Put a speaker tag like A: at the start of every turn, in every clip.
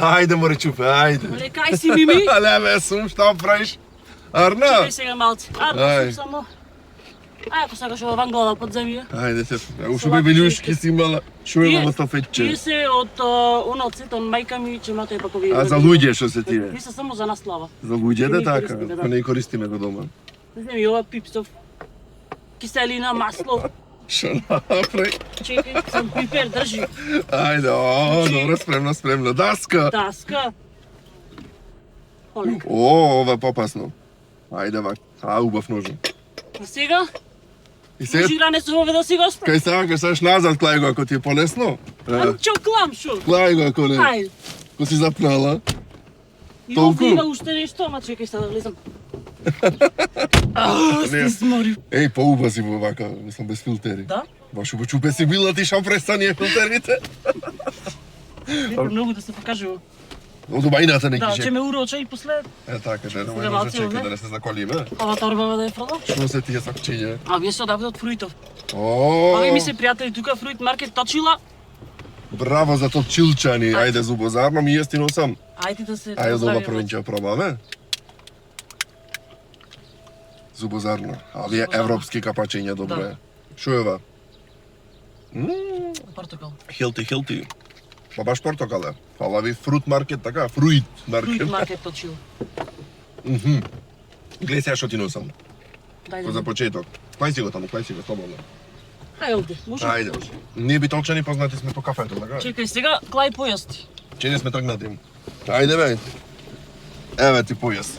A: Ајде, море чупе, ајде.
B: Оле, кај си, Мими?
A: Леве сум, што правиш? Арна?
B: Чекај сега малци. Арна сум само. Ај, ако сакаш ова ванглава под земја.
A: Ајде се. Ушо бе белјушки си имала. Шо имала стафетче?
B: Тие се од оно цвет од мајка ми, чемата е пакови.
A: А за луѓе што се тие?
B: Тие се само за наслава.
A: За луѓете така,
B: користиме, да.
A: па не користиме го дома.
B: Земји ова пипсов. Киселина, масло.
A: Шо направи?
B: Чекај, сам пипер, држи.
A: Ајде, добро, спремно. Даска!
B: Таска. Оле.
A: Ова е попасно. Ајде вак, убав ножен.
B: А сега?
A: И сега,
B: Може ране се овде да си го спра.
A: кај сакаш, саш назад клај го ако ти е полесно.
B: Чо клам, шо?
A: Клај го ако не.
B: Ајде.
A: Ко си запнала.
B: И
A: Толку?
B: овде има уште нешто, ама чекај сега да влезам. Сте сморив.
A: Еј, поуба си во вака, мислам без филтери.
B: Да?
A: Баш убо чупе си била ти шо престани филтерите.
B: Нека многу да се покажува.
A: Од убајната неки
B: Да,
A: шек.
B: че ме уроча и после
A: Е така, да,
B: Сега
A: не
B: малци
A: може чека
B: овде.
A: да не се заколиме.
B: ова торбава да е продав.
A: Што се тие сакчиња?
B: А вие се одавде од фруитов.
A: О,
B: Овие ми се пријатели тука фруит маркет точила.
A: браво за тоа чилчани. Ајде зубозарно ми јестино сам.
B: Ајде да се
A: Ајде дома
B: поздравиме.
A: првенче пробаме. Зубозарно. А вие
B: Зубозарно.
A: европски капачиња добро
B: Да.
A: е. Шо е ова?
B: Портокал.
A: Хилти. Па баш портокал е. Фала ви фрут маркет, така, фруит маркет.
B: Фруит маркет точила.
A: Гледај сега што ти носам.
B: Дајде.
A: За почеток. Клај си го таму, слободно.
B: Ајде овде. Може?
A: Ајде. Ние битолчани познати сме по кафето, така?
B: Чекај сега, клај појасти.
A: Че не сме тргнати. Ајде бе. Еве ти појас.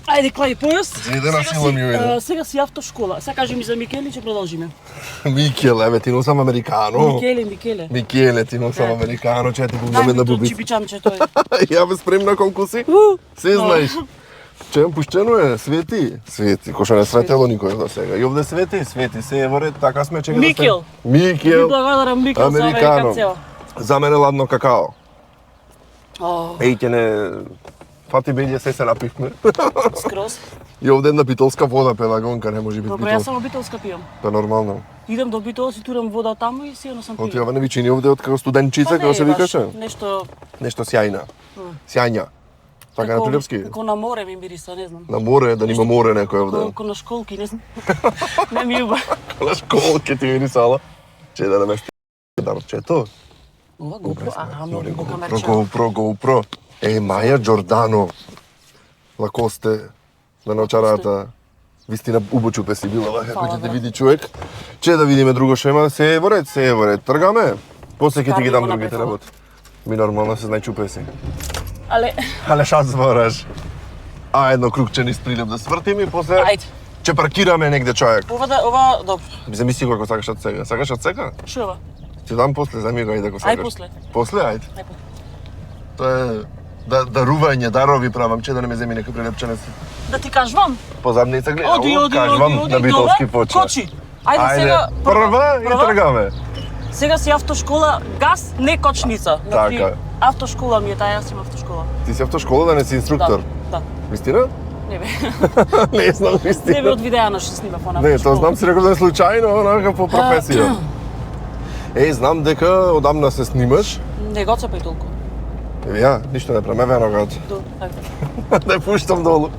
B: Ајде, клај појас.
A: Иде на сила ми ујде.
B: Сега си автошкола. Сега кажи ми за Микеле, ќе продолжиме.
A: Микел, еве ти носам американо.
B: Микеле.
A: Микеле, ти носам
B: Да.
A: американо, че ти
B: Дај
A: бубаме
B: ми
A: на
B: тоа
A: бубица.
B: чипичанче тој.
A: Ја бе спремна колку си? Се знаеш. Чем пуштено е, свети. Свети, кој што не сретело никој до сега. И овде свети, се е во ред, така сме чека да
B: Микел.
A: сме. Микел.
B: Благодарам Микел за
A: Американо.
B: американцева.
A: За мене ладно какао.
B: О,
A: Еј, ќе не... Фати беѓе се напивме.
B: скроз.
A: И овде една битолска вода пелагонка, не може би
B: Добро, јас
A: битол.
B: само битолска пијам.
A: Па нормално.
B: Идам до битол, си турам вода таму и сигурно сам
A: Оти
B: пијам.
A: ова не ви чини овде од како студенчица,
B: Па не
A: како
B: е
A: се
B: баш
A: викаше?
B: Нешто
A: Нешто сјајна. Сјајња. Така на прилепски?
B: Како на море ми мириса, не знам.
A: На море, да нима море некој овде.
B: Колку на школки, не знам. Не ми уба.
A: На школке ти мирисала. Че да не ме дарчето.
B: Ова GoPro, мој го камерче.
A: GoPro. Еј, Маја Джордано. Лакосте. На научарата. Вистина убочупе си била, како
B: Фала,
A: ќе те
B: бе.
A: види човек. Че да видиме друго шема, се е во ред. Тргаме. После ќе ти ги дам
B: Карни го
A: другите
B: напред,
A: работи. Ми нормално се знае чупе си.
B: Але,
A: Але шат збораш. А едно крукче низ прилеп да свртим и после
B: ајде.
A: ќе паркираме негде човек.
B: Ова, добро.
A: Замисли го ако сакаш од сега. Сакаш од сега?
B: Шо е ова?
A: Ти дам после, земи го ајде ако сакаш.
B: после.
A: После, ајде.
B: Ај после.
A: Тоа е дарување, дарови правам, че да не ме земи некој прилепченец.
B: Да ти кажувам?
A: По задница гледам,
B: Оди,
A: кажувам на битолски
B: добре,
A: почна.
B: Кочи. Ајде сега,
A: прва и тргаме.
B: Сега си автошкола, газ, не кочница. Значи,
A: Така.
B: автошкола ми е таа, јас имам автошкола.
A: Ти си автошкола да не си инструктор.
B: Да.
A: Вистина?
B: Не бе.
A: Не знам
B: Не бе
A: вистина.
B: од видеа што снимав она.
A: Не, тоа знам си рекол да е случајно, онака по професија. Еј, знам дека одамна се снимаш.
B: Не го цепај толку.
A: Ја, ништо не премеве ногат. Да пуштам долу.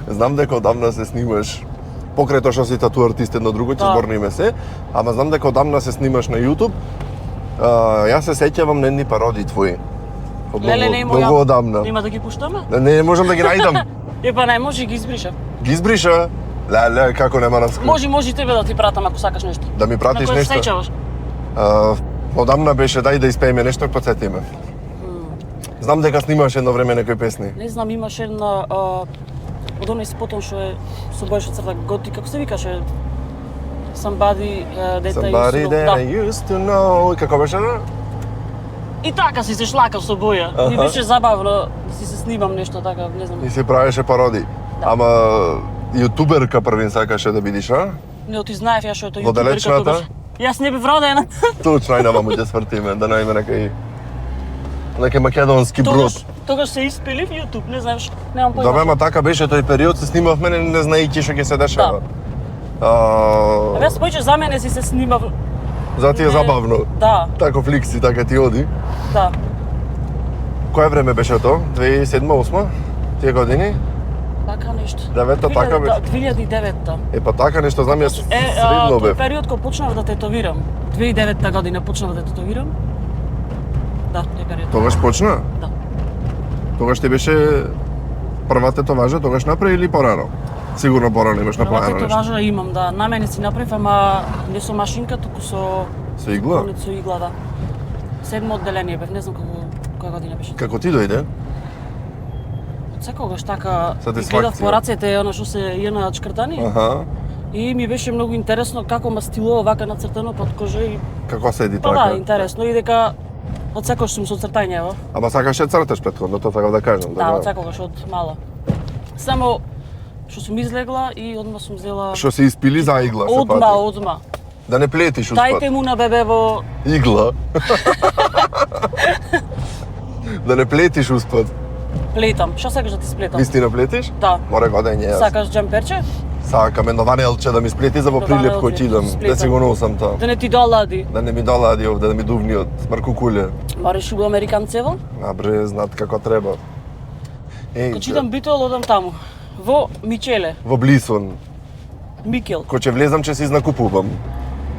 A: Знам дека одамна се снимаш покрај тоа што си тату артист едно друго, ќе
B: Да.
A: зборниме се, ама знам дека одамна се снимаш на YouTube. Јас се сеќавам на едни пароди твои. Од
B: Леле, не
A: многу одамна.
B: Нема да ги пуштаме?
A: Не можам да ги најдам.
B: Па не може ги избриша.
A: Ги избриша. Леле, како нема на скрин.
B: Може и тебе да ти пратам ако сакаш нешто.
A: Да ми пратиш
B: На кое се
A: нешто?
B: сеќаваш?
A: Одамна беше дај да испееме нешто, потсети ме. Знам дека снимаш едно време некои песни.
B: Не знам, имаше една од оној спотон што е со Бојшо Црта Готи, како се викаше? Somebody that
A: Somebody that I used to know. Како беше?
B: И така си се шлакав со боја. Ми беше забавно да си се снимам нешто така, не знам.
A: И се правеше пароди. Ама јутуберка првин сакаше да бидиш, а?
B: Не ти знаев ја што е тоа
A: Во
B: јутуберка
A: далечната?
B: тогаш. Јас не бев родена.
A: Точно, ај нама му ќе свртиме, да најме некај македонски брод.
B: Тогаш се испели в YouTube, не знаеш, немам појма.
A: Добре, ама така беше тој период, се снимавме не знаејќи што ќе се дешава.
B: А јас појче за мене си се снимав.
A: За ти е
B: Не.
A: забавно.
B: Да,
A: Тако фликси, така ти оди.
B: да.
A: Кое време беше тоа? 2007-2008? Тие години?
B: Така нешто.
A: 9-та така беше.
B: 2009-та.
A: Па така нешто знам, јас средно
B: тој
A: бев.
B: период кога почнав да тетовирам. 2009 година почнав да тетовирам. Да, тој период.
A: Тогаш почна?
B: Да.
A: Тогаш ти беше прва тетоважа, тогаш направи или порано? Сигурно порано имаш
B: Прва
A: направено нешто.
B: тетоважа имам, да. На мене си направив, ама не со машинка, туку со
A: Со игла?
B: со игла, да. Седмо одделение бев, не знам која година беше.
A: Како ти дојде?
B: Секогаш така
A: Сатисфакција.
B: гледав по рацете она што се јена чкртани
A: Аха.
B: и ми беше многу интересно како ма стилува вака нацртано под кожа и
A: Како седи
B: па
A: така?
B: да, интересно и дека од секогаш сум со цртањево.
A: Ама сакаше црташ претходно, тоа сакав да кажам.
B: Да, од секогаш од мала. Само што сум излегла и одма сум взела
A: Што се испили за игла се
B: одма,
A: пати.
B: одма.
A: Да не плетиш успат.
B: Дајте му на бебево
A: Игла. Да не плетиш успат.
B: плетам. Што сакаш да ти сплетам?
A: Вистина плетиш?
B: Да.
A: Море годење јас.
B: Сакаш џамперче?
A: Сакам едно ванелче да ми сплети за во
B: Едно
A: прилеп кој
B: ванелче,
A: ќе идам.
B: сплетам.
A: Да си го носам тоа.
B: Да не ти долади.
A: Да не ми долади овде, да ми дувни од маркукуле.
B: Мариш у американцево?
A: А бре, знат како треба.
B: Кога читам Битол, одам таму. Во Мичеле,
A: Во Блисон,
B: Микел.
A: кој ќе влезам ќе си изнакупувам.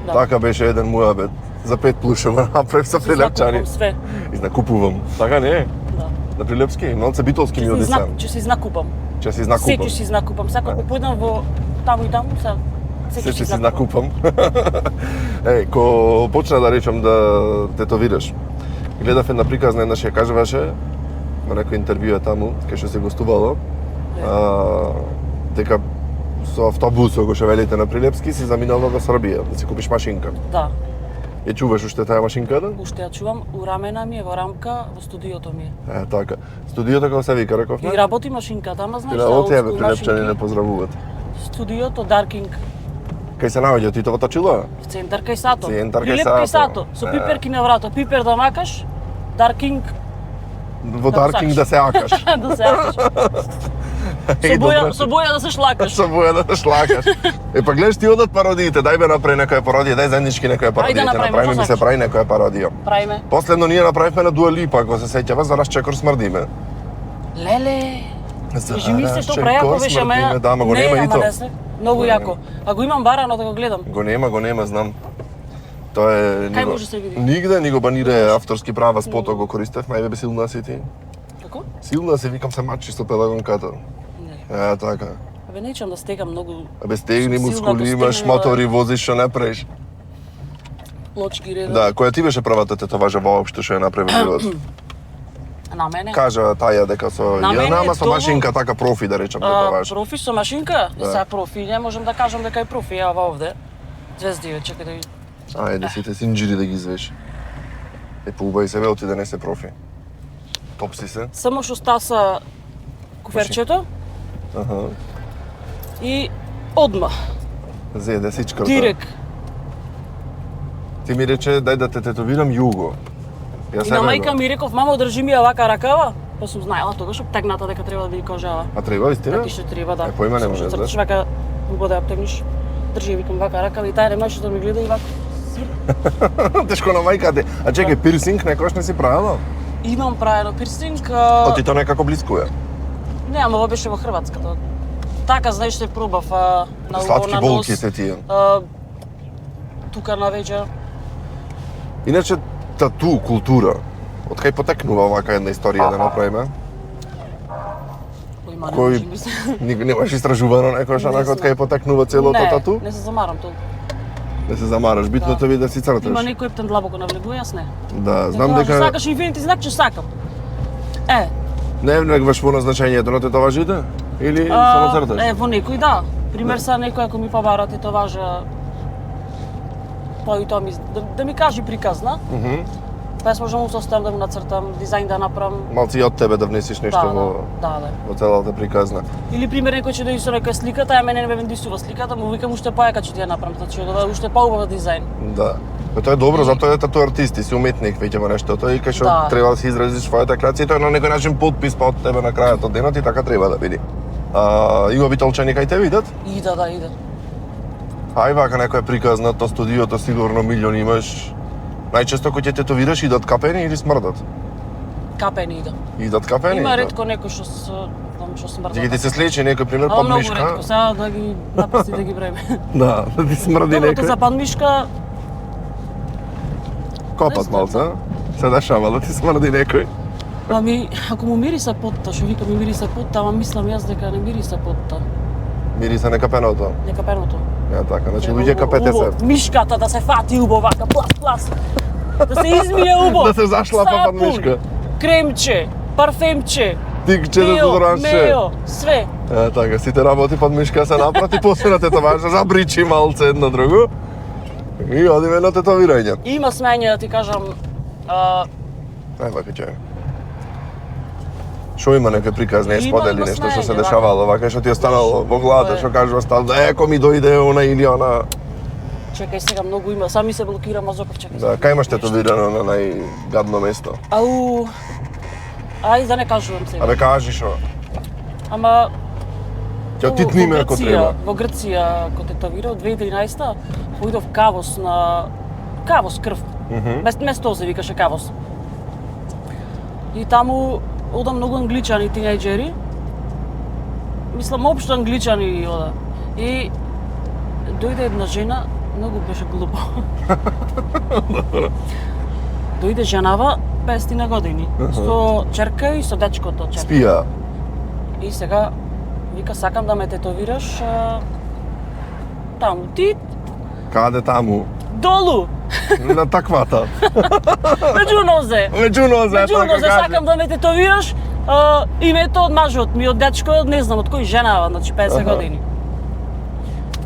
B: Да.
A: Така беше еден муабет. За 5 плушева направив со прилепчани.
B: Изнакупам све.
A: Изнакупувам. Така не е?
B: Да.
A: На прилепски, малце битолски ми оди сам.
B: Ќе се изнакупам.
A: Ќе се
B: Се
A: изнакупам.
B: ќе се изнакупам. Секој кога појдам во таму и таму, се
A: Се ќе се изнакупам. Ко почна да речам да тетовираш. Гледав една приказна, еднаш ја кажуваше на некој интервју таму, кај што се гостувало, дека со автобусот го шевелите на Прилепски си заминала во Србија да си купиш машинка.
B: Да.
A: Ја чуваш уште таа машинка, да?
B: Уште ја чувам, у рамена ми е, во рамка, во студиото ми е.
A: Така. Студиото како се вика, рековме?
B: И работи машинката, ама знаеш,
A: Од тебе
B: олдскул
A: Прилепчани не
B: машинки.
A: поздравуваат.
B: Студиото Даркинг
A: Кај се наоѓа Титово точило?
B: в центар кај Сато.
A: Центар кај
B: Прилеп
A: Сато.
B: кај Сато, со
A: Е.
B: пиперки на врато, пипер да макаш, Даркинг
A: Во
B: Да,
A: Даркинг
B: сакаш.
A: да се акаш.
B: да се акаш. Со боја да се шлакаш.
A: Со боја да шлакаш. Па гледаш ти одат пародиите, дај бе направи некоја пародија, дај заеднички некоја пародија,
B: направиме,
A: направиме
B: што
A: ми се
B: сакаш?
A: прави некоја пародија.
B: Правиме.
A: Последно ние направивме на Дуа Липа, ако се сеќава, за Расчекор смрдиме.
B: Леле.
A: За
B: Кажи ми се што
A: Расчекор
B: прејако беше,
A: смрдиме,
B: ама
A: да, ама го нема и
B: ама
A: то.
B: не се. Многу јако. А го имам барано да го гледам.
A: Го нема, знам. Тоа е
B: Кај може се види?
A: Нигде, ни го банире авторски права, спото го користев, најбе силна си ти.
B: Како?
A: Силна се викам се мачи со педагонката.
B: Не.
A: Така.
B: Абе не ичам да стекам многу
A: Абе стегни
B: Силна
A: мускули, имаш
B: достигнува.
A: мотори, возиш, што не правиш.
B: лочки реда.
A: Да, која ти беше првата тетоважа воопшто што ја направи во живот?
B: На мене.
A: Кажа таја дека со
B: На мене
A: ја нама со
B: тоа-
A: машинка така профи да речам тетоваж.
B: Профи со машинка?
A: Да.
B: Сега профи, не можам да кажам дека е профи, ја овде. Звезди, чекај да ви...
A: Ајде сите синџири да ги извеш. Поубај се велти да не се профи. Топ си се.
B: Само што стаса куферчето
A: Аха.
B: и одма,
A: Зеде сичкарта.
B: дирек.
A: Ти ми рече дај да те тетовирам југо. Ја
B: И на мајка ми реков, мамо, држи ми ја вака ракава. Па сум знаела тогаш обтегната дека треба да биде кожава.
A: А треба истина?
B: Така што треба, да.
A: Поима не
B: Само
A: може,
B: што
A: да.
B: црташ вака, убаво да ја обтегнеш. Држи, викам вака ракава и тај не можеше да ми гледа и вака.
A: Тешко на мајка ти. А чекај, пирсинг некош не си правила?
B: Имам правено пирсинг.
A: О, ти тоа некако блискуе.
B: Не, ама ова беше во Хрватската. Така, знаеш, се пробав на
A: Сладки
B: на
A: болки
B: нос,
A: се тие.
B: тука на веќе.
A: Иначе тату култура. Од кај потекнува овака една историја да направиме?
B: Кој ма не
A: Кој-
B: може ми се.
A: Немаш истражувано некош
B: Не
A: онака од
B: знам.
A: кај потекнува целото тату?
B: Не се замарам толку.
A: Да се замараш, битното ви да си
B: Има
A: црташ.
B: некој ептен длабоко навлегува, јас не.
A: Да, знам
B: Дека
A: дека
B: сакаш инфинити знак, че сакам.
A: не влегваш во назначењето на тетоважите? Или само црташ?
B: Во некој да. Пример са некој ако ми побара тетоважа, па и тоа ми да ми кажи приказна,
A: Мгм.
B: па јас можам да составам да му нацртам, дизајн да направам.
A: Малци и од тебе да внесиш нешто во
B: да.
A: во целата приказна.
B: Или пример некој ќе дојде со некоја слика, тај мене не ме вендисува сликата, му викам уште појака ќе ти ја направам, значи да уште поубав дизајн.
A: Да. Па тоа е добро, затоа е тату артисти, си уметник веќе во нештото и кај што
B: Да.
A: треба да си изразиш својата креација, тоа е на некој начин подпис па од тебе на крајот од денот и така треба да биде. Има битолчани кај те видат?
B: Ида, да, ида.
A: Ај вака некоја приказна, то студиото сигурно милиони имаш. Најчесто кој ќе тетовираш идат капени или смрдат?
B: капени иде.
A: Идат капени?
B: Има
A: да.
B: ретко некој што се мрда.
A: Ќе ти се слечи некој пример
B: Ама многу
A: подмишка.
B: ретко, сега да ги напусти да ги бреме.
A: Да, да ти смрди
B: Доброто за
A: некој.
B: подмишка,
A: Копат малце, а? Се дешава да ти смрди некој.
B: ами ако му мириса потта, што вика ми мириса потта, ама мислам јас дека не мириса потта,
A: Мириса на капеното.
B: не каперното.
A: Ја така, значи луѓе капете се.
B: Мишката да се фати убаво вака, плас. Да се измие убаво.
A: Да се зашлапа под
B: Сапун,
A: мишка.
B: Кремче, парфемче,
A: Тикче да дозоранше.
B: мео, све.
A: Така, сите работи под мишка се напрати, после на тетоважа забричи малце едно друго. И одиме на тетовирање.
B: Има смење да ти кажам,
A: Ај вака ќе. Што има некој приказ, не сподели
B: Има
A: нешто што се
B: смење,
A: дешавало, вака што ти е останало во главата,
B: Тоа е.
A: што кажува стал, да еко ми дојде она или она.
B: чекај сега многу има, сами се блокира мозоков, чекај.
A: Да, кај имаш тетовирано на најгадно место?
B: Ау, ај да не кажувам сега.
A: Абе кажи што.
B: Ама
A: Ќе титниме ако треба.
B: Во Грција, кога тетовирав 2013-та, поидов Кавос на Кавос крв. Место се викаше Кавос. И таму ода многу англичани тинејџери. Мислам општо англичани ода. И дојде една жена, многу беше глупо. Дојде женава 50 на години, со черка и со дечкото черка.
A: Спија.
B: И сега вика сакам да ме тетовираш таму. Ти
A: Каде таму?
B: долу,
A: На таквата.
B: меѓу нозе.
A: Меѓу нозе,
B: Меѓу
A: така
B: нозе
A: кажи.
B: сакам да ме тетовираш името од мажот ми, од дечко, не знам од кој женава, значи 50
A: Аха.
B: години.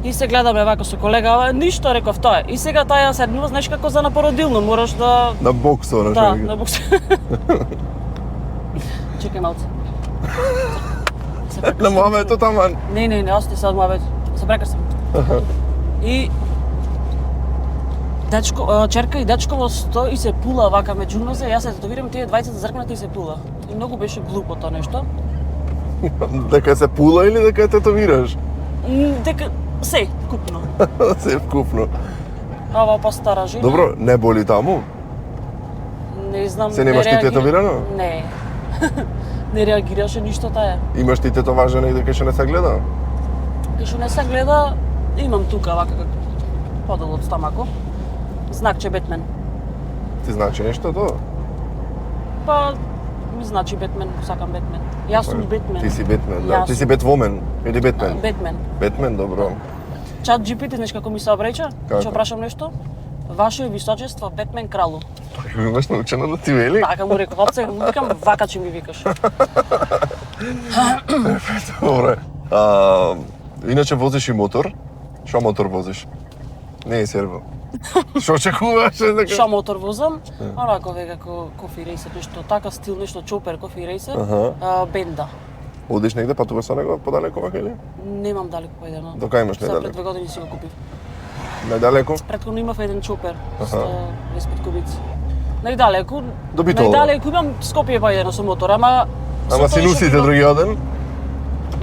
B: И се гледаме вака со колега, ава ништо реков тоа. И сега таја седнува, знаеш како за на породилно, мораш да
A: На боксора,
B: да,
A: што
B: на бокс. Чекај малце. Се
A: На
B: прекасам.
A: моментот таман.
B: Не, ости сад муабет. Се прекасам. И дечко, черка и дечко во сто и се пула вака меѓу нозе, јас се тетовирам тие двајцата зркнати и се пула. И многу беше глупо тоа нешто.
A: Дека се пула или дека ја тетовираш?
B: Дека се купно.
A: Се вкупно.
B: Ова постара жена.
A: Добро, не боли таму?
B: Не знам.
A: Се немаш ти
B: реагира-
A: тетовирано?
B: Не. Не реагираше ништо таја.
A: Имаш ти тетоважена и дека ќе не се гледа?
B: Кај што не се гледа, имам тука вака како подол од стамако. Знакче Бетмен.
A: Ти значи нешто тоа?
B: Па ми значи Бетмен, сакам Бетмен. Јас сум Бетмен.
A: Ти си Бетмен, да.
B: Јас
A: Ти си
B: сум.
A: Бетвомен или Бетмен?
B: Бетмен.
A: Бетмен, добро.
B: Чат GPT, знаеш како ми се обреќа?
A: Како?
B: Ќе прашам нешто? Ваше височество Бетмен кралу.
A: Така ми имаш научено да ти вели?
B: Така му реков, од сега му викам вака че ми викаш.
A: Добре. Иначе возиш и мотор? Што мотор возиш? Не е серво. Што очекуваш?
B: Шо мотор возам? Онако како кофи рейсер, нешто така стил, нешто чопер кофи рейсер.
A: Аха.
B: Бенда.
A: Одиш негде, патуваш со него подалеку вака или?
B: Немам далеко поедено.
A: До кај имаш
B: Сега пред
A: најдалеку?
B: 2 години си го купив.
A: Најдалеку?
B: Претходно имав еден чопер,
A: Аха.
B: 125 кубици. Најдалеку,
A: До Битола.
B: најдалеку имам Скопје поедено со мотор, ама
A: Ама си нусите други оден?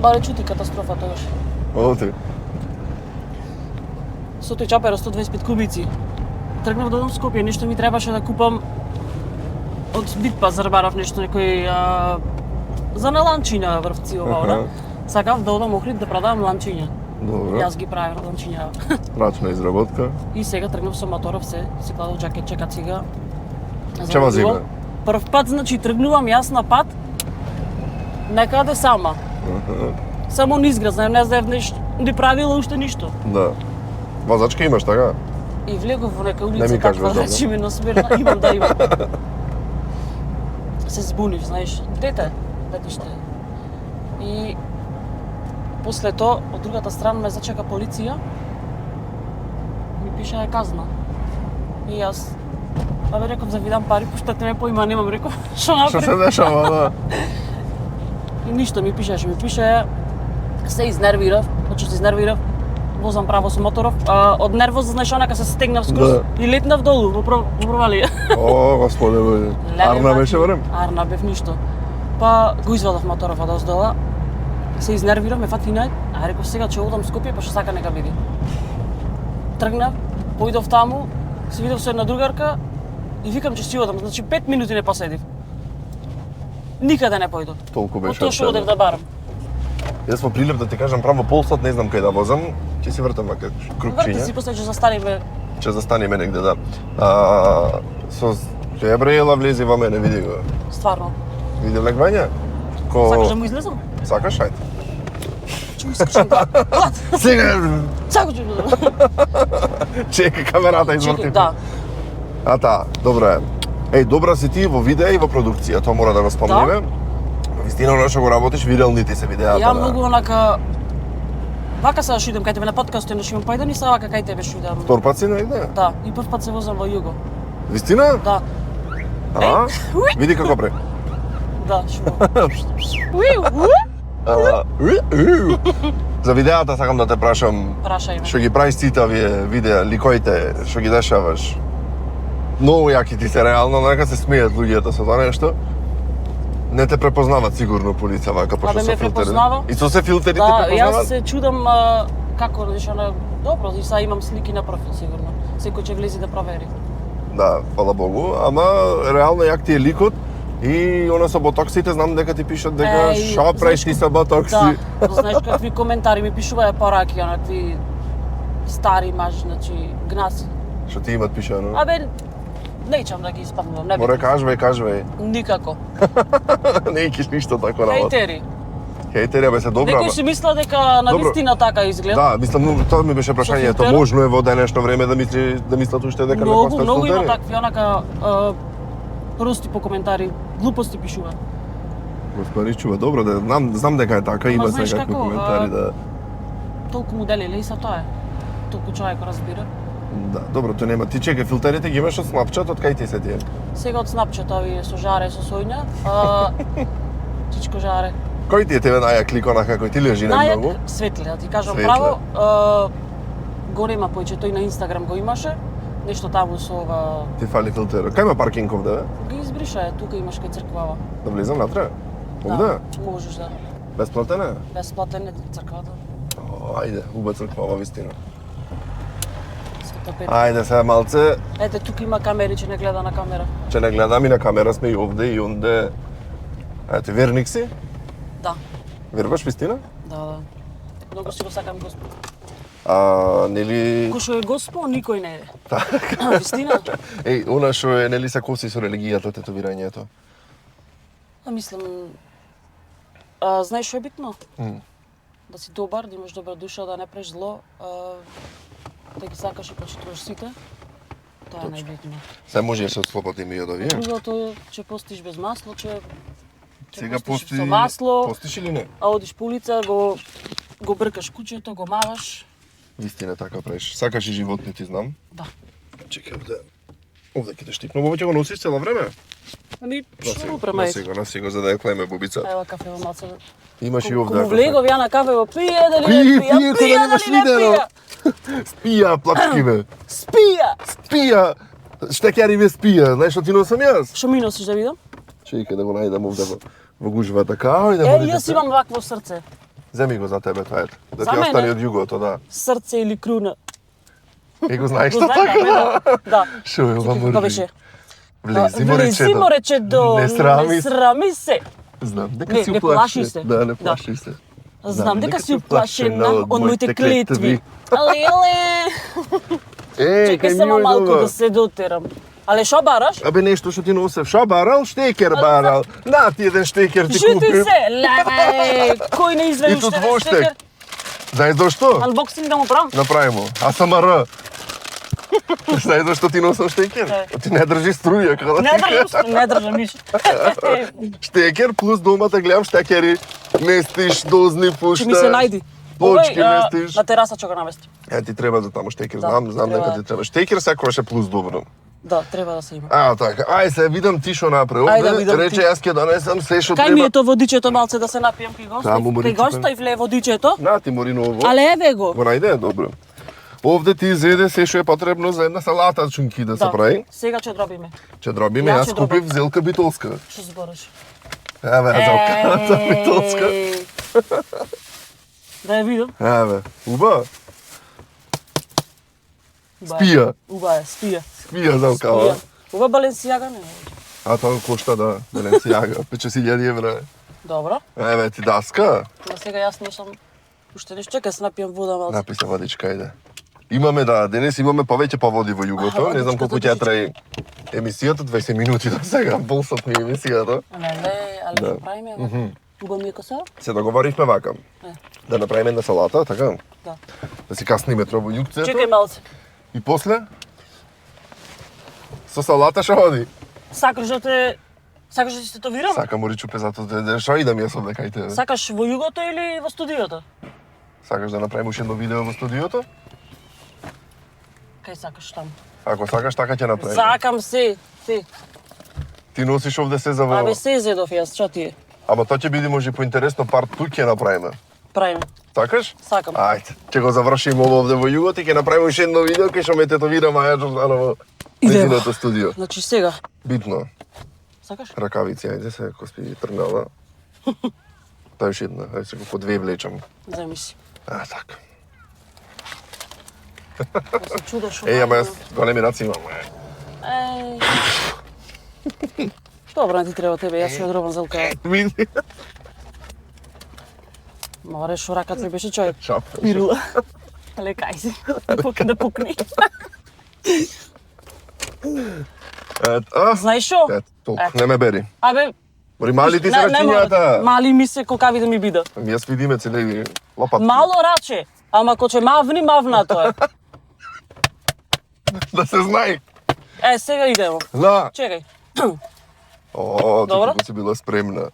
B: Баре чути катастрофа тогаш.
A: Оти.
B: Со тој чопер 125 кубици. Тргнав да одам во Скопје, нешто ми требаше да купам од Битпазар барав нешто некој за на ланчиња врвци ова.
A: Аха.
B: Сакав да одам Охрид да продавам ланчиња.
A: Добро.
B: Јас ги правев ланчиња.
A: Рачна изработка.
B: И сега тргнав со моторов се, си кладов џакетче, кацига.
A: Че возиме?
B: Прв пат, значи, тргнувам јас на пат, некаде сама. Само низ град, знаем, не знаев нешто, не правила уште ништо.
A: Да. Возачка имаш, така?
B: И влегов во нека
A: Не
B: улица
A: ми кажуваш,
B: таква,
A: добро.
B: речи ми насмерна, имам да имам. Се збунив, знаеш, детиште. И после тоа, од другата страна ме зачека полиција, ми пишаа казна. И јас, абе реков за видам пари, пуштате ме поима, немам, реков, што
A: Што се
B: напред.
A: дешава, да?
B: И ништо ми пише, се изнервирав, значи се изнервирав, возам право со моторов, од нервоз, знаеш, онака се стегнав скроз
A: Да.
B: и летнав долу во провалија.
A: О, господе Боже. Арна беше барем?
B: Арна бев ништо. Па го извадав моторов од оздола, се изнервирав, ме фати најд, а реков сега ќе одам Скопје, па што сака нека биде. Тргнав, поидов таму, се видов со една другарка и викам че си одам, значи 5 минути не поседив. Никаде не појду.
A: Толку беше.
B: Тоа што одев да барам.
A: Јас во прилеп да ти кажам право полсат, не знам кај да возам, ќе си вртам вака
B: Врти
A: крупчиња.
B: си после ќе застанеме.
A: Ќе застанеме негде, да. Со Ебрејела влези во мене, види го.
B: Стварно.
A: Види лек Вања?
B: Сакаш да му излезам?
A: Сакаш, ајде.
B: Што ми искаш да?
A: Сега
B: Сакаш да излезам?
A: чека камерата изврти.
B: Чекай, да.
A: А та, добро е. Еј, добра си ти во видео и во продукција, тоа мора да го спомниме. Вистина, оно што го работиш, вирални ти се видеата.
B: Ја многу онака вака се шидам кај тебе на подкаст, еднаш имам појден и сега вака кај тебе шидам.
A: Втор пат си негде?
B: Да, и прв пат се возам во југо.
A: Вистина?
B: Да,
A: А? Види како пре.
B: да, шо.
A: За видеата сакам да те прашам,
B: Прашај ме.
A: што ги правиш сите овие видеа, ликоите, што ги дешаваш. Многу јаки ти се реално, нека се смеат луѓето со тоа нешто. Не те препознават сигурно полица вака пошто
B: Абе,
A: со
B: ме
A: филтери.
B: препознава.
A: И со се филтери те
B: Да, јас
A: препознават?
B: се чудам како рече на добро, и сега имам слики на профил сигурно. Секој ќе влези да провери.
A: Да, фала Богу, ама реално јак ти е ликот и она со ботоксите знам дека ти пишат дека
B: Еј,
A: шо правиш ти
B: знаеш
A: со ботокси.
B: Да, знаеш какви коментари ми пишуваја пораки, онакви стари мажи, значи гнаси.
A: Што ти имат пишано?
B: Абе, неќам да ги испамнувам, не
A: Море
B: би.
A: кажувај.
B: Никако.
A: Не икиш ништо тако работа.
B: Хейтери.
A: Хейтери, бе се добра.
B: Некој си мисла дека на
A: Добро.
B: вистина така изгледа.
A: Да, мислам, тоа ми беше прашањето.
B: филтер?
A: Можно е во денешно време да мислат уште дека не
B: Многу,
A: постојат
B: многу има
A: филтери?
B: такви, онака, прости по коментари, глупости пишуваат.
A: Господи, чува, добро да знам дека е така, има
B: знаеш
A: секакви
B: како,
A: коментари да.
B: Толку му делиле и са тоа е. Толку човек разбира.
A: Да, добро, тоа нема. Ти чекај, филтерите ги имаш од Snapchat, од кај ти се тие?
B: Сега од Snapchat овие со жаре, со сојња, чичко жаре.
A: Кој ти е тебе најак лик онака кој ти лежи најмногу?
B: Најак светли, да ти кажам
A: Светле.
B: право. Голема појче, тој на Инстаграм го имаше. Нешто таму со ова...
A: Ти фали филтер. Кај има паркинг овде, бе?
B: Ги избриша, тука имаш кај црквава.
A: Да влизам натре? Овде?
B: Да, можеш да.
A: Бесплатен е?
B: Бесплатен е црквата.
A: О, ајде, уба црква, вистина.
B: Света Петра.
A: Ајде, сега малце,
B: Ете, тука има камери, че не гледа на камера.
A: че не гледам и на камера сме и овде и онде. Ете, верник си?
B: Да,
A: Веруваш вистина?
B: да. Многу си го сакам Господ.
A: Нели...
B: Кој што е Господ, никој не е.
A: Така.
B: Вистина?
A: Еј, она што е, нели се коси со религијата, тетовирањето?
B: Мислам, знаеш што е битно? Да си добар, да имаш добра душа, да не преш зло, да ги сакаш и почитуваш сите. Тоа е најбитно.
A: Се може да се ослободиме и од овие?
B: Другото, че постиш без масло, че
A: Сега пости...
B: со масло,
A: Постиш или не?
B: а одиш по улица, го бркаш куќето, го маваш.
A: Вистина така правиш. Сакаш и животни, ти знам.
B: Да.
A: Чекай, овде. Овде ќе те штипнам. Ово ќе го носиш цело време?
B: Ами,
A: Носи
B: што
A: го,
B: го премај?
A: носи го, за да ја клеме бубица.
B: Ева кафево маца.
A: Имаш и овде.
B: Кому
A: ако
B: влегов ја на кафево, пие дали
A: Пие,
B: не пија,
A: пие, кога немаш
B: дали не
A: видено.
B: пија.
A: Спија, плачки бе.
B: Спија!
A: Спија. Штекјари ме спија. Знаеш што ти носам јас?
B: Што ми носиш да видам?
A: Чекај да го најдам овде во гужва така. Ај да
B: Е,
A: буде.
B: јас имам вакво срце.
A: Земи го за тебе тоа ето. Да
B: За
A: ти
B: мене?
A: остане од југото, да.
B: Срце или круна.
A: И го знаеш
B: Го
A: што
B: знаеш,
A: така?
B: да. Да.
A: Шо е ова
B: Како
A: мрди?
B: беше?
A: Влези
B: Влези
A: мо рече
B: до,
A: Не срами се.
B: срами се.
A: Знам дека
B: Не,
A: си
B: не
A: уплашен.
B: плаши се.
A: Да, не
B: Да.
A: плаши се.
B: Знам дека си уплашена од моите клетви. Алеле!
A: Е,
B: Чекај само малку да се дотерам. Але шо бараш?
A: Абе нешто што ти носев. Шо барал? Штекер барал. На ти еден штекер ти
B: Жути
A: купив.
B: се! Леле! Кој не изведи
A: И тут
B: уште
A: воштек.
B: штекер?
A: Знаеш зашто?
B: Анбоксинг да му правам?
A: Направи му. АСМР. Знаеш зашто ти носам штекер?
B: Е.
A: Ти не држи струја како да
B: Не држам, не држам ништо.
A: Штекер плюс домата гледам штекери. Местиш, дозни, пушташ.
B: Ќе ми се најди.
A: Плочки
B: Овој,
A: местиш.
B: на тераса ќе го намести.
A: Е, ти треба за таму штекер.
B: Да,
A: Знам
B: треба.
A: дека ти треба. Штекер секогаш е плюс добро.
B: Да, треба да се има.
A: Така. Ај се видам ти што направи.
B: Ајде да
A: Овде
B: видам
A: рече
B: ти.
A: јас ќе донесам се што
B: Кај ми
A: треба.
B: е то водичето малце да се напијам кај гостов?
A: Таму му
B: Кај
A: рече,
B: гостов вле водичето?
A: На ти Мориново.
B: Але еве го.
A: Го најде, добро. Овде ти зеде се што е потребно за една салата чунки да се прави.
B: Сега ќе дробиме.
A: Ќе дробиме,
B: Ја
A: јас
B: ќе
A: купив
B: дробам.
A: зелка битолска.
B: Што збориш?
A: Еве, зелка битолска.
B: Да ја видам.
A: Еве, уба,
B: Уба е.
A: спија,
B: Уба е, спија.
A: спија зелка.
B: Спија. Уба Баленсијага не е.
A: А тоа кошта да Баленсиага, 5.000 евра.
B: Добро.
A: Еве ти даска.
B: Но сега јас не сум уште нешто, чекай се напијам вода малку.
A: Напи се водичка, ајде. Имаме денес имаме повеќе поводи во југото, не знам колку ќе трае емисијата, 20 минути до сега, полсат ми емисијата.
B: Али
A: Да.
B: правиме. Уба ми е коса?
A: Се договоривме вака. Да направиме една салата, така?
B: Да.
A: Да си касниме тоа во југцето.
B: Чекај малце.
A: И после со салата што оди?
B: Сакаш да ти се тетовирам?
A: Сакам ори чупе затоа да што идам јас овде кај тебе.
B: Сакаш во југото или во студиото?
A: Сакаш да направиме уште едно видео во студиото?
B: Кај сакаш таму?
A: Ако сакаш така ќе направиме.
B: Сакам се.
A: Ти носиш овде се за во.
B: Абе се зедов јас, што ти е?
A: Ама тоа ќе биде може поинтересно парт тук ќе направиме.
B: Правиме.
A: Сакаш?
B: Сакам.
A: Ајде, ќе го завршиме ово овде во југот и ќе направиме уште едно видео кај што ме тетовира Маја Джорданово.
B: Идемо.
A: Нејзиното студио.
B: Значи сега.
A: Битно.
B: Сакаш?
A: Ракавици, ајде се, ако спи тргнала. Тоа е уште една, ајде се по две влечам.
B: Земи си.
A: Така.
B: Да се чудаш.
A: Ама јас големи раци имам.
B: Добро, не ти треба тебе, јас си одробам зелка.
A: Види.
B: Море шо раката ми беше човек.
A: Шапка.
B: Пирула. Лекај си. Да пукни. Знаеш шо?
A: Толку, не ме бери.
B: Абе,
A: Ори мали ти се
B: не мора.
A: рачињата.
B: Мали ми се колкави да ми бида.
A: Јас видиме целеви лопатки.
B: Мало раче, ама ко че мавни, мавна тоа е.
A: Да се знае.
B: Сега идемо.
A: Да.
B: Чекај.
A: О,
B: Добро.
A: ти си била спремна.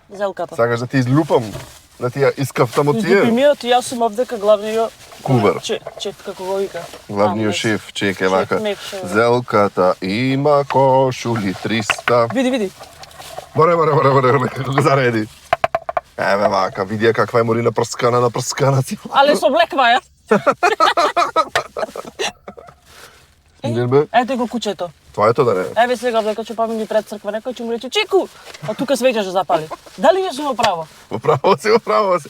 B: Зелката.
A: Сакаш да ти излупам? Да ти ја искафтам од
B: Излупи
A: тие?
B: ми ја, ти јас сум овдека главниот
A: Кувар.
B: Чеф, како го вика.
A: Главниот шеф, чекај вака.
B: мекше.
A: Зелката има кошули 300.
B: Види.
A: Море, како го зареди. Еве вака, види ја каква е мори напрскана си.
B: Але со блеква ја.
A: Виден бе?
B: Ете го кучето.
A: Тоа е тоа да не.
B: Еве сега дека ќе памини пред црква, некој ќе му рече Чику, а тука свеќа ќе запали. Дали ја сум право?
A: Управо си.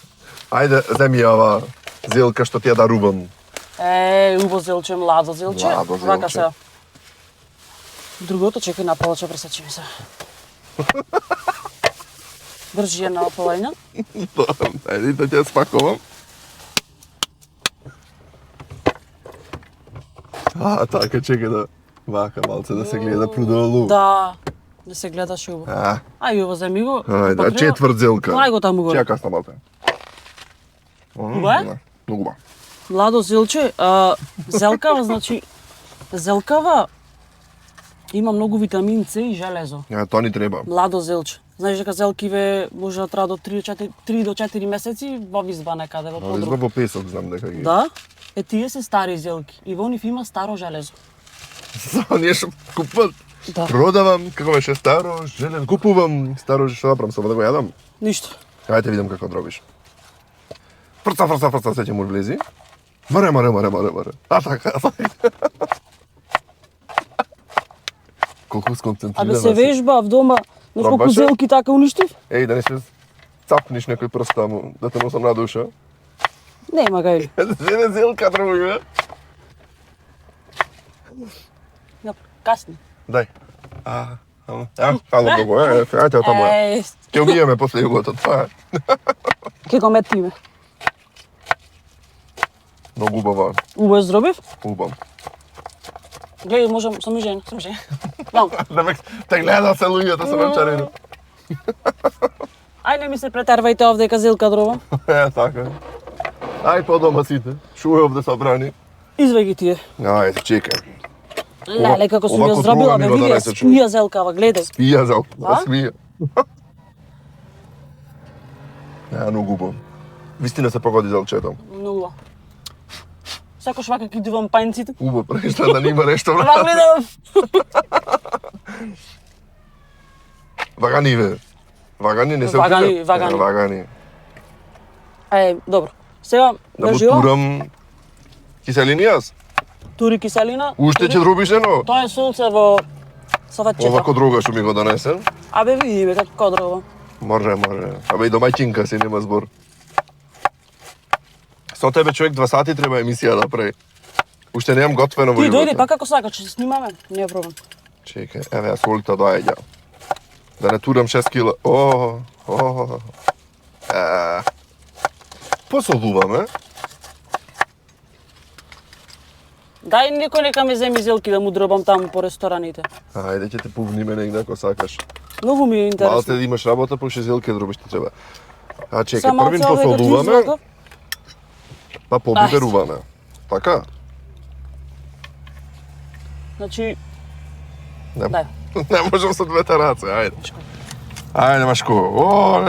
A: Ајде, земи ја ова зелка што ти ја дарувам.
B: Убо зелче, младо зелче.
A: Младо зелче.
B: Вака се. Другото чекај на полаче пресечи ми се. Држи ја на ополајна.
A: Ајде да ќе спаковам. Така, чекај да вака малце да се гледа прудолу.
B: Да се гледаш убо. Ај убо земи го.
A: Ајде, четврт зелка.
B: Нај го таму горе.
A: Ќе ја касна малце.
B: Убаво е?
A: Многу ба.
B: Младо зелче, зелкава, значи, зелкава има многу витамин С и железо.
A: Тоа ни треба.
B: Младо зелче. Знаеш дека зелкиве може да траат до 3 до 4 месеци во визба некаде во
A: Изба
B: подруг.
A: во песок знам дека ги.
B: Да? Тие се стари зелки и во нив има старо железо.
A: Ние што купувам.
B: Да.
A: Продавам, како беше старо, желез, купувам старо, што направам само да го јадам.
B: Ништо.
A: Ајде видам како дробиш. Фрца, се ќе му влези. Маре. Така. Колку сконцентрирана
B: Абе се вежбав дома, знаеш колку
A: Пробаше?
B: зелки така уништив?
A: Еј, да не се цапниш некој прст таму, да те носам на душа.
B: Нема га или.
A: Зеле зелка друга.
B: Касни.
A: Дај. Ало многу, ајде таму. Ќе убиеме после југото, тоа е.
B: Ке го метиме.
A: Многу убава,
B: Убаво зробив?
A: убав.
B: Гледај, можам, сам жен. Вам.
A: Да те гледа се луѓето со вечерина.
B: Ај не ми се претервајте овде дека зелка дробам.
A: Така. Ај по дома сите. Шо е овде собрани?
B: Извај ги тие.
A: Ајде, чекај.
B: Леле, како сум
A: Овако
B: ја зробила,
A: друга
B: бе,
A: ми го
B: види,
A: донесе
B: спија зелкава, гледај.
A: Спија зел,
B: А?
A: спија. Многу убаво. Вистина се погоди зелчето.
B: Многу. Сакаш вака ки дувам пајнците?
A: Убаво, прешта да нема нешто.
B: Ова гледам.
A: Вагани, бе. Вагани не се
B: Вагани,
A: укидат?
B: вагани.
A: Вагани.
B: Добро. Сега,
A: Да му
B: држи го,
A: турам киселини јас.
B: тури киселина.
A: Уште ќе дробиш едно.
B: Тоа е солце во салфетчета.
A: Овако друга што ми го донесен.
B: Абе, види бе, како кодрова.
A: Може. Абе и домаќинка си нема збор. Со тебе човек 2 сати треба емисија да прави. Уште немам готвено во
B: Ти дојди
A: југото.
B: па како сакаш, ќе се снимаме, не е проблем.
A: Чекај, еве ја солта доаѓа. Да не турам 6 кила. Посолуваме.
B: Дај некој нека ме земи зелки да му дробам таму по рестораните.
A: Ајде ќе те пугниме негде ако сакаш.
B: Многу ми е интересно.
A: Малце да имаш работа, пошто зелки дробиш ти треба. А чекај,
B: Само
A: првин
B: малце овој да
A: посолуваме,
B: ти
A: па побиберуваме. Така?
B: Значи,
A: Не,
B: дај.
A: не можам со двете раце, ајде. Ајде, Машко.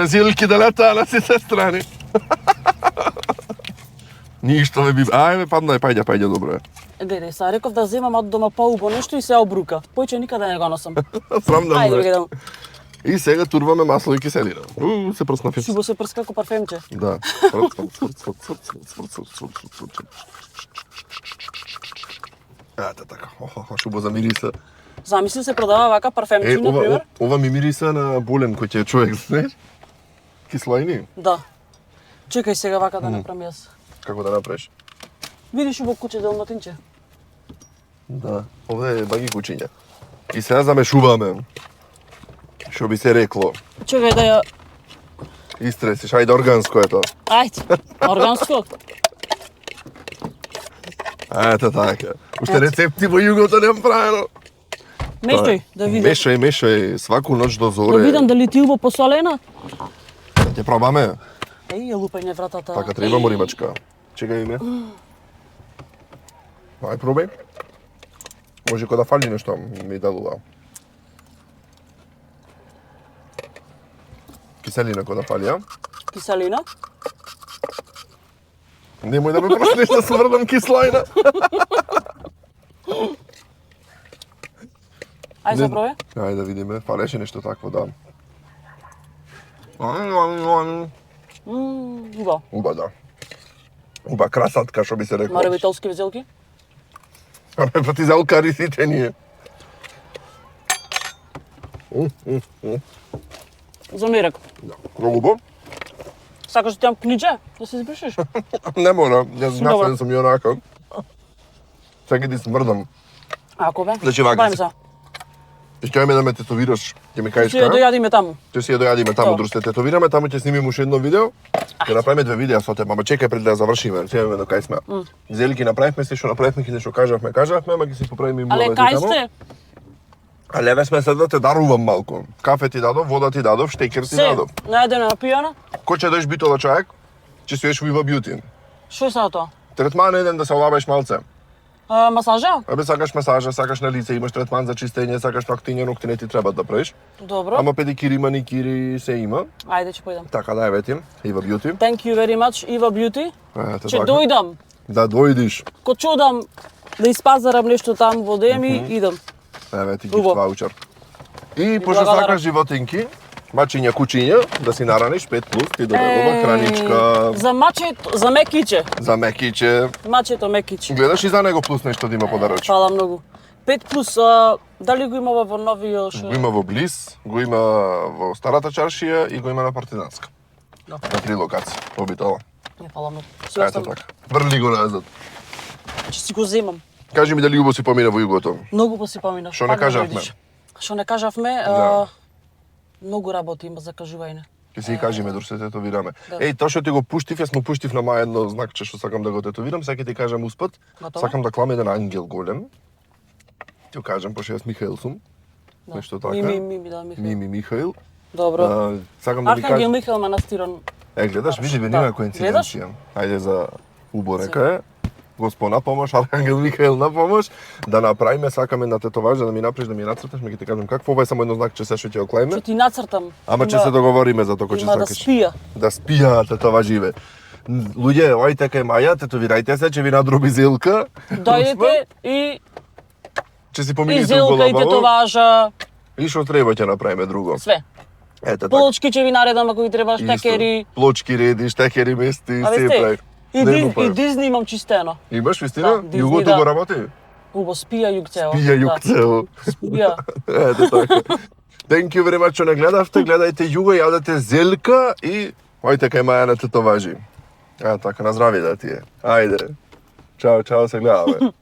A: Зелки да летаа на сите страни. Ништо ме би... Ајде, пајде, добро е.
B: Гледај, са реков да земам од дома поубо нешто и се обрука. Појче никаде не го носам.
A: Срам да
B: Ајде,
A: му е.
B: гледам.
A: И сега турваме масло и киселина. Се прсна фис.
B: Шубо се прска како парфемче.
A: Да. Ето така. Шубо замириса.
B: Замисли се продава вака парфемче, например.
A: Ова ми мириса на болен кој ќе е човек, знаеш? Кислоини.
B: Да. Чекај сега вака да направам јас.
A: Како да направиш?
B: Видиш убаво куче далматинче.
A: Да. Овде е баги кучиња. И сега замешуваме. Што би се рекло.
B: Чекај да ја...
A: Истресиш, ајде органско е тоа.
B: Ајде, органско.
A: Ето така. Уште рецепти во југото немам правено.
B: Мешај, да видам.
A: Мешај, сваку ноќ до
B: Да
A: зоре.
B: видам дали ти убаво посолена.
A: Ќе пробаме.
B: Еј, ја лупај вратата.
A: Така треба моримачка. Чекај ме. Ај пробај. Може кога да фали нешто ми делува. Киселина кога да фали, а?
B: Киселина.
A: Немој да ме проснеш да сврдам кислина.
B: Ај за пробај.
A: Ајде да видиме, фалеше нешто такво, да.
B: Убаво.
A: Уба, да. Уба красатка, што би се рекло.
B: Маревителски везелки.
A: Па ти заукари сите ние.
B: За мирек.
A: Да. Пробо?
B: Сакаш да ти јам книдже? Да се избришеш?
A: Не мора, јас
B: Добро.
A: насен сум и онака. Сега ти смрдам.
B: Ако бе.
A: Значи вака
B: Бај ми
A: се.
B: са.
A: И ќе ме да ме тетовираш, ќе ми кажеш
B: Си ја
A: како.
B: дојадиме таму.
A: Ќе си ја дојадиме таму,
B: Тоа.
A: друг се тетовираме, таму ќе снимиме уште едно видео. Ќе направиме 2 видеа со тебе, ама чекај пред да ја завршиме, сееме до кај сме. Зелики направивме се што направивме, ќе што кажавме, ама ќе си поправиме
B: Але
A: муавете
B: кај
A: таму.
B: сте?
A: А леве сме се да те дарувам малку. Кафе ти дадов, вода ти дадов, штекер ти
B: Се,
A: дадов.
B: најдена на пијана.
A: Кој ќе дојш битола човек? Ќе си еш Viva Beauty.
B: Што е сега тоа?
A: Третман еден да се олабеш малце.
B: Масажа?
A: Абе сакаш масажа, сакаш на лице, имаш третман за чистење, сакаш ногтиња, ногти не ти треба да правиш.
B: Добро.
A: Ама педикири, маникири се има.
B: Ајде ќе појдам.
A: Така да е ветим, Viva Beauty.
B: Thank you very much, Eva Beauty.
A: Ето
B: Ќе
A: така.
B: дојдам.
A: Да дојдиш.
B: Ко чудам да испазарам нешто таму во Деми, идам.
A: Еве ти
B: Убаво.
A: гифт ваучер. И пошто
B: благодарам.
A: сакаш животинки, мачиња, кучиња, да си нараниш 5+, ти доделува храничка,
B: За мачето, за мекиче.
A: за мекиче.
B: Мачето мекиче.
A: Гледаш и за него плюс нешто да има подароч.
B: Фала многу. 5+, дали го имава во новиот?
A: Го има во Близ, го има во Старата чаршија и го има на Партизанска.
B: Да.
A: На 3 локации, обитала.
B: Не, фала многу. Се
A: Ето
B: оставам.
A: така. Врли го назад.
B: Ќе си го земам.
A: Кажи ми дали убаво си помина во југото.
B: Многу па си поминав.
A: Што не
B: Пак да
A: кажавме?
B: дојдеш. Што не кажавме,
A: Да.
B: многу работи има за кажување.
A: Ќе си кажеме докато се тетовираме.
B: Да.
A: Еј, тоа што ти го пуштив, јас му пуштив на мај едно знакче што сакам да го тетовирам, сега ќе ти кажам успат.
B: Готово?
A: Сакам да клам еден ангел голем. Ти го кажам, пошто јас Михаил сум.
B: Да.
A: Нешто така.
B: Мими, да, Михаил.
A: Мими Михаил.
B: Добро.
A: Сакам да ви
B: Архангел
A: кажам.
B: Михаил Манастирон.
A: Гледаш, види,
B: Да.
A: нема коинциденција. Ајде за уборека е. Господ на помош, Архангел Михаил на помош, да направиме, сакаме на тетоважа, да ми направиш, да ми нацрташ, ме ќе ти кажам какво, ова е само едно знакче се што ќе го клаиме.
B: Ќе ти нацртам.
A: Ама ќе се договориме за тоа кој ќе
B: Има да
A: сакаш.
B: спија.
A: Да спија тетоваживе. Луѓе, ојте кај Маја, тетовирајте се, ќе ви надроби зелка.
B: Дојдете и
A: Ќе си
B: и
A: помирите
B: зелка и тетоважа,
A: И што треба ќе направиме друго.
B: све.
A: Ете така.
B: Плочки ќе ви наредам ако ви треба
A: Исто.
B: штекери.
A: Плочки реди, штекери мести,
B: Абе
A: се
B: сте.
A: прави.
B: И,
A: Не
B: Диз,
A: го
B: и
A: прави.
B: Дизни имам чистено.
A: Имаш вистина?
B: Да, Дизни,
A: Југото
B: да.
A: го работи?
B: Убо спија југ цел.
A: Пија југ
B: Да,
A: цел.
B: спија.
A: Ете така. Thank you very much што не гледавте, гледајте Југо, јадете зелка и ојте кај Маја на тетоважи. Така, на здравје да ти е. Ајде. Чао, чао, се гледаме.